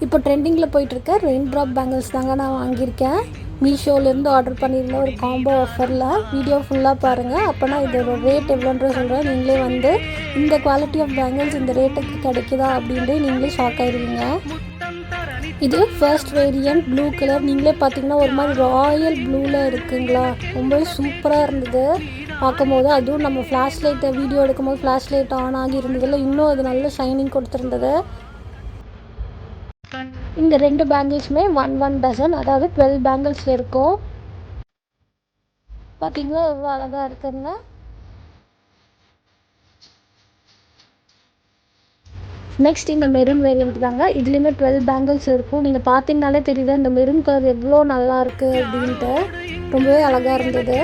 இப்போ ட்ரெண்டிங்கில் போயிட்டுருக்க ரெயின் ட்ராப் பேங்கிள்ஸ் தாங்க நான் வாங்கியிருக்கேன். மீஷோலேருந்து ஆர்டர் பண்ணியிருந்தேன் ஒரு காம்போ ஆஃபரில். வீடியோ ஃபுல்லாக பாருங்கள், அப்போனா இதோட ரேட் எவ்வளோன்ற சொல்கிறேன். நீங்களே வந்து இந்த குவாலிட்டி ஆஃப் பேங்கிள்ஸ் இந்த ரேட்டுக்கு கிடைக்குதா அப்படின்ட்டு நீங்களே ஷாக் ஆகிடுவீங்க. இது ஃபர்ஸ்ட் வேரியன்ட் ப்ளூ கலர். நீங்களே பார்த்தீங்கன்னா ஒரு மாதிரி ராயல் ப்ளூவில் இருக்குங்களா, ரொம்பவே சூப்பராக இருந்தது பார்க்கும்போது. அதுவும் நம்ம ஃப்ளாஷ் லைட்டை வீடியோ எடுக்கும்போது ஃப்ளாஷ் லைட் ஆன் ஆகி இருந்ததில் இன்னும் அது நல்ல ஷைனிங் கொடுத்துருந்தது. இந்த 2 பேங்கிள்ஸுமே 1 டசன், அதாவது 12 பேங்கிள்ஸில் இருக்கும். பார்த்தீங்களா எவ்வளோ அழகாக இருக்குங்க. நெக்ஸ்ட் இந்த மெரூன் வேரியன்ட் தாங்க. இதுலேயுமே 12 பேங்கிள்ஸ் இருக்கும். நீங்கள் பார்த்தீங்கனாலே தெரியுது இந்த மெரூன் கலர் எவ்வளோ நல்லா இருக்குது அப்படின்ட்டு. ரொம்பவே அழகாக இருந்தது.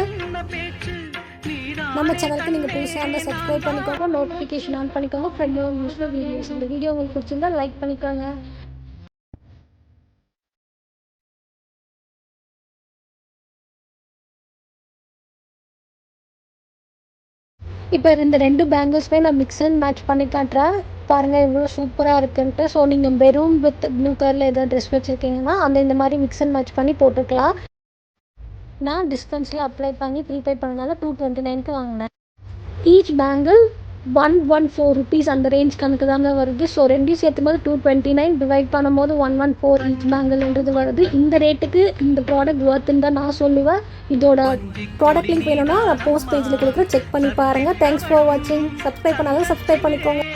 நம்ம சேனலுக்கு நீங்கள் புதுசாக இருந்தால் சப்ஸ்கிரைப் பண்ணிக்கோங்க, நோட்டிஃபிகேஷன் ஆன் பண்ணிக்கோங்க. ஃப்ரெண்டோட யூஸ்ஃபுல் வீடியோஸ் இந்த வீடியோ உங்களுக்கு பிடிச்சிருந்தா லைக் பண்ணிக்கோங்க. இப்போ இந்த 2 பேங்கிள்ஸுமே நான் மிக்ஸ் அண்ட் மேட்ச் பண்ணி காட்டுறேன். பாருங்கள் எவ்வளோ சூப்பராக இருக்குன்ட்டு. ஸோ நீங்கள் மெரூன் வித் ப்ளூ கலரில் எதாவது ட்ரெஸ் வச்சுருக்கீங்கன்னா இந்த மாதிரி மிக்ஸ் அண்ட் மேட்ச் பண்ணி போட்டுக்கலாம். நான் டிஸ்கவுண்ட்ஸில் அப்ளை பண்ணி ப்ரீபே பண்ணனால 229க்கு வாங்கினேன். ஈச் பேங்கிள் 114 ருபீஸ் அந்த ரேஞ்ச் கணக்கு தாங்க வருது. ஸோ ரெண்டையும் சேர்த்தும் போது 229, டிவைட் பண்ணும்போது 114 ஈச் பேங்கிள்ன்றது வருது. இந்த ரேட்டுக்கு இந்த ப்ராடக்ட் ஒர்த்துன்னு தான் நான் சொல்லுவேன். இதோட ப்ராடக்ட் லிங்க் வேணும்னா நான் போஸ்ட் பேஜில் கொடுக்குறேன், செக் பண்ணி பாருங்கள். தேங்க்ஸ் ஃபார் வாட்சிங். சப்ஸ்கிரைப் பண்ணாலும் சப்ஸ்கிரைப் பண்ணிக்கோங்க.